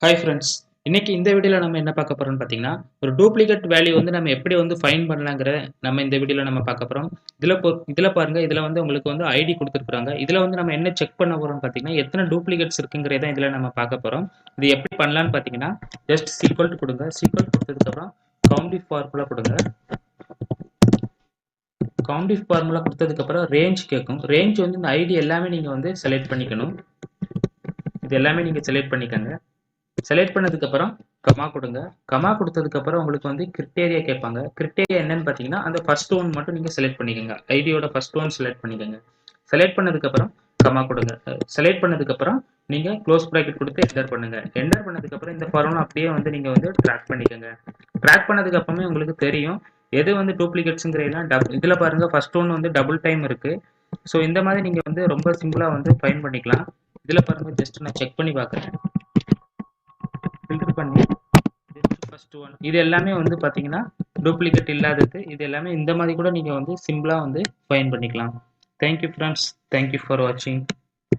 Hi friends. இன்னைக்கு இந்த வீடியோவில் நம்ம என்ன பார்க்க போறோம்னு பார்த்தீங்கன்னா, ஒரு டூப்ளிகேட் வேல்யூ வந்து நம்ம எப்படி வந்து ஃபைண்ட் பண்ணலாங்கிற நம்ம இந்த வீடியோவில் நம்ம பார்க்க போறோம். இதில் பாருங்க, இதில் வந்து உங்களுக்கு வந்து ஐடி கொடுத்துருக்காங்க. இதில் வந்து நம்ம என்ன செக் பண்ண போறோம்னு பார்த்தீங்கன்னா, எத்தனை டூப்ளிகேட்ஸ் இருக்குங்கிறத இதில் நம்ம பார்க்க போறோம். இது எப்படி பண்ணலான்னு பார்த்தீங்கன்னா, ஜஸ்ட் சீக்வல் கொடுங்க. சீக்வல் கொடுத்ததுக்கப்புறம் கவுண்டிஃப் ஃபார்முலா கொடுங்க. கவுண்டிஃப் ஃபார்முலா கொடுத்ததுக்கப்புறம் ரேஞ்ச் கேட்கும். ரேஞ்ச் வந்து இந்த ஐடி எல்லாமே நீங்கள் வந்து செலக்ட் பண்ணிக்கணும். இது எல்லாமே நீங்கள் செலக்ட் பண்ணிக்கோங்க. செலக்ட் பண்ணதுக்கப்புறம் கமா கொடுங்க. கமா கொடுத்ததுக்கப்புறம் உங்களுக்கு வந்து கிரிட்டேரியா கேட்பாங்க. கிரிட்டேரியா என்னன்னு பார்த்தீங்கன்னா, அந்த ஃபர்ஸ்ட் ஒன் மட்டும் நீங்கள் செலக்ட் பண்ணிக்கோங்க. ஐடியோட ஃபர்ஸ்ட் ஒன் செலக்ட் பண்ணிக்கோங்க. செலக்ட் பண்ணதுக்கப்புறம் கமா கொடுங்க. செலக்ட் பண்ணதுக்கப்புறம் நீங்கள் க்ளோஸ் ப்ராக்கெட் கொடுத்து என்டர் பண்ணுங்க. என்டர் பண்ணதுக்கப்புறம் இந்த ஃபார்முலா அப்படியே வந்து நீங்கள் வந்து ட்ராக் பண்ணிக்கோங்க. ட்ராக் பண்ணதுக்கப்புறமே உங்களுக்கு தெரியும் எது வந்து டூப்ளிகேட்ஸுங்கிறதெல்லாம் இதில் பாருங்க, ஃபர்ஸ்ட் ஒன் வந்து டபுள் டைம் இருக்கு. ஸோ இந்த மாதிரி நீங்கள் வந்து ரொம்ப சிம்பிளாக வந்து ஃபைண்ட் பண்ணிக்கலாம். இதில் பாருங்க, ஜஸ்ட் நான் செக் பண்ணி பார்க்குறேன். ஃபில்டர் பண்ணி ஃபர்ஸ்ட் ஒன் இது எல்லாமே வந்து பார்த்தீங்கன்னா டூப்ளிகேட் இல்லாதது. இது எல்லாமே இந்த மாதிரி கூட நீங்கள் வந்து சிம்பிளாக வந்து ஃபைண்ட் பண்ணிக்கலாம். Thank you friends. தேங்க்யூ ஃபார் வாட்சிங்.